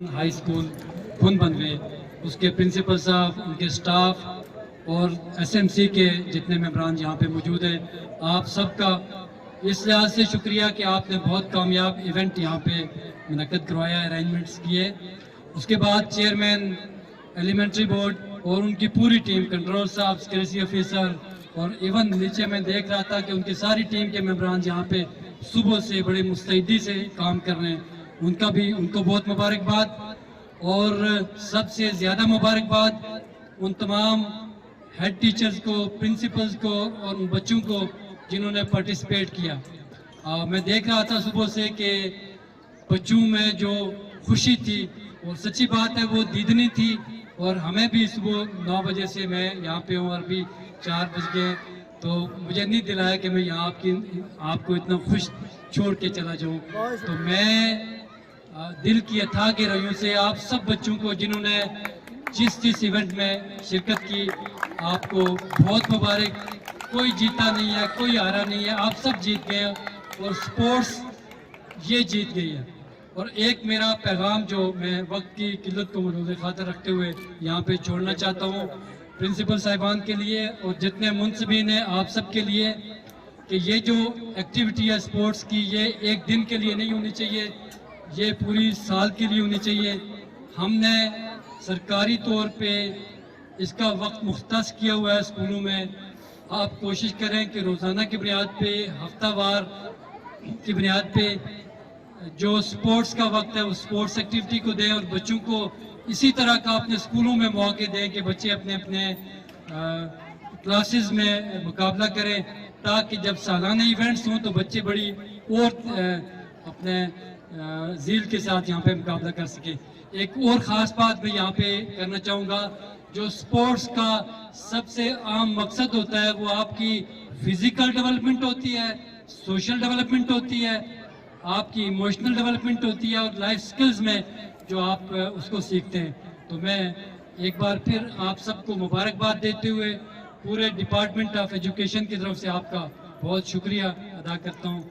High school खुन बनवे, उसके प्रिंसिपल साहब, उनके स्टाफ और एसएमसी के जितने मेंबरान यहाँ पे मौजूद हैं, आप सबका इस लिहाज से शुक्रिया कि आपने बहुत कामयाब इवेंट यहाँ पे मुनक्कद करवाया, अरेंजमेंट्स किए। उसके बाद चेयरमैन, एलिमेंट्री बोर्ड और उनकी पूरी टीम, कंट्रोल साहब, सिक्योरिटी ऑफिसर और इवन नीचे मैं देख रहा था कि उनकी सारी टीम के मेंबरान यहाँ पे सुबह से बड़े मुस्तैदी से काम कर रहे हैं, उनको बहुत मुबारकबाद। और सबसे ज़्यादा मुबारकबाद उन तमाम हेड टीचर्स को, प्रिंसिपल्स को और उन बच्चों को जिन्होंने पार्टिसिपेट किया। मैं देख रहा था सुबह से कि बच्चों में जो खुशी थी और सच्ची बात है वो दीदनी थी। और हमें भी सुबह 9 बजे से मैं यहाँ पे हूँ और अभी 4 बज गए, तो मुझे नहीं दिलाया कि मैं यहाँ आपको इतना खुश छोड़ के चला जाऊँ। तो मैं दिल की अथाह गहराइयों से आप सब बच्चों को जिन्होंने जिस इवेंट में शिरकत की, आपको बहुत मुबारक। कोई जीता नहीं है, कोई हारा नहीं है, आप सब जीत गए और स्पोर्ट्स ये जीत गई है। और एक मेरा पैगाम जो मैं वक्त की किल्लत को मद्देनजर खातर रखते हुए यहाँ पे छोड़ना चाहता हूँ प्रिंसिपल साहिबान के लिए और जितने मुंसबिन हैं आप सब के लिए, कि ये जो एक्टिविटी है स्पोर्ट्स की, ये एक दिन के लिए नहीं होनी चाहिए, ये पूरी साल के लिए होनी चाहिए। हमने सरकारी तौर पे इसका वक्त मुख्तस किया हुआ है स्कूलों में। आप कोशिश करें कि रोज़ाना की बुनियाद पे, हफ्तावार की बुनियाद पे जो स्पोर्ट्स का वक्त है उस स्पोर्ट्स एक्टिविटी को दें और बच्चों को इसी तरह का अपने स्कूलों में मौके दें कि बच्चे अपने अपने क्लासेस में मुकाबला करें, ताकि जब सालाना इवेंट्स हों तो बच्चे बड़ी और अपने ज़ील के साथ यहाँ पे मुकाबला कर सकें। एक और ख़ास बात मैं यहाँ पे करना चाहूँगा, जो स्पोर्ट्स का सबसे आम मकसद होता है वो आपकी फिज़िकल डेवलपमेंट होती है, सोशल डेवलपमेंट होती है, आपकी इमोशनल डेवलपमेंट होती है और लाइफ स्किल्स में जो आप उसको सीखते हैं। तो मैं एक बार फिर आप सबको मुबारकबाद देते हुए पूरे डिपार्टमेंट ऑफ एजुकेशन की तरफ से आपका बहुत शुक्रिया अदा करता हूँ।